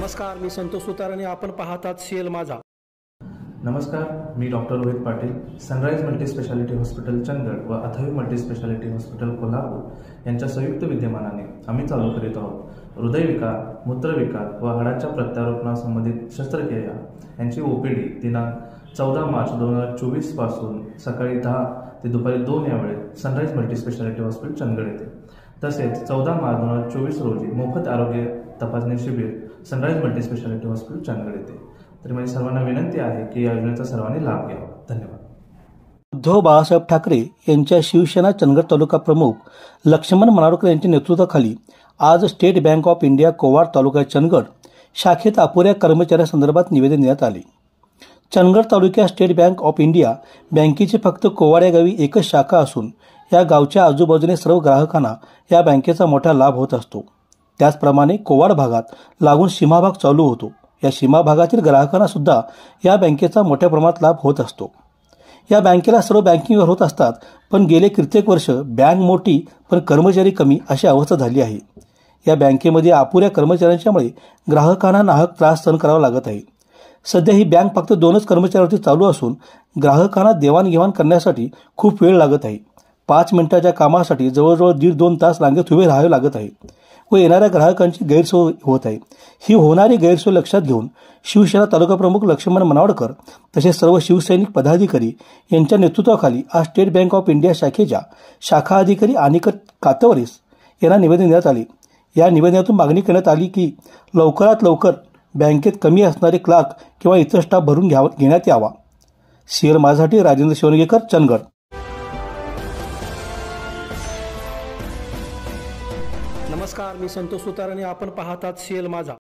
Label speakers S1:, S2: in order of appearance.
S1: नमस्कार, मी संतोष सुतार आणि आपण पाहतात सीएल माझा.
S2: नमस्कार, मी doctor Rohit Patil. Sunrise multi speciality hospital Chandgad व Atharva multi speciality hospital Kolhapur यांच्या संयुक्त विद्यमानाने आम्ही चालू करीत आहोत हृदयविकार, मूत्रविकार व हाडाच्या प्रत्यारोपणासंबंधित शस्त्रक्रिया यांची ओपीडी दिनांक 14 मार्च 2024 पासून सकाळी 10 ते दुपारी 2 या वेळेत sunrise multi speciality hospital Chandgad येथे, तसेच 14 मार्च 2024 रोजी मोफत आरोग्य तपासणी शिबिर sunrise multi speciality hospital Chandgad येथे. तरी माझी सर्वांना विनंती आहे की या योजनेचा सर्वांनी लाभ घ्यावा. धन्यवाद.
S1: उद्धव बाळासाहेब ठाकरे यांच्या शिवसेना चंदगड तालुका प्रमुख लक्ष्मण मनावरकर यांच्या नेतृत्वाखाली आज State Bank of India Kowad taluka Chandgad शाखेत अपुऱ्या कर्मचाऱ्यांसंदर्भात निवेदन देण्यात आले. चंदगड तालुक्यात स्टेट बँक ऑफ इंडिया बँकेची फक्त कोवाड या गावी एकच शाखा असून या गावच्या आजूबाजूने सर्व ग्राहकांना या बँकेचा मोठा लाभ होत असतो. त्याचप्रमाणे कोवाड भागात लागून सीमाभाग चालू होतो. या सीमा भागातील ग्राहकांना सुद्धा या बँकेचा मोठ्या प्रमाणात लाभ होत असतो. या बँकेला सर्व बँकिंग व्यवहार होत असतात, पण गेले कित्येक वर्ष बँक मोठी पण कर्मचारी कमी अशी अवस्था झाली आहे. या बँकेमध्ये अपुऱ्या कर्मचाऱ्यांच्यामुळे ग्राहकांना नाहक त्रास सहन करावा लागत आहे. सध्या ही बँक फक्त 2च कर्मचाऱ्यांवरती चालू असून ग्राहकांना देवाणघेवाण करण्यासाठी खूप वेळ लागत आहे. 5 मिनिटाच्या कामासाठी जवळजवळ 1.5-2 तास रांगेत उभे राहावे लागत आहे व येणाऱ्या ग्राहकांची गैरसोय होत आहे. ही होणारी गैरसोय लक्षात घेऊन शिवसेना तालुका प्रमुख लक्ष्मण मनावडकर तसेच सर्व शिवसैनिक पदाधिकारी यांच्या नेतृत्वाखाली आज स्टेट बँक ऑफ इंडिया शाखेच्या शाखा अधिकारी अनिकेत कातवरेस यांना निवेदन देण्यात आले. या निवेदनातून मागणी करण्यात आली की लवकरात लवकर बँकेत कमी असणारे क्लार्क किंवा इतर स्टाफ भरून घेण्यात यावा. सीएल माझ्यासाठी राजेंद्र शिवणगेकर, चंदगड. नमस्कार, मी संतोष सुतार आणि आपण पाहतात सीएल माझा.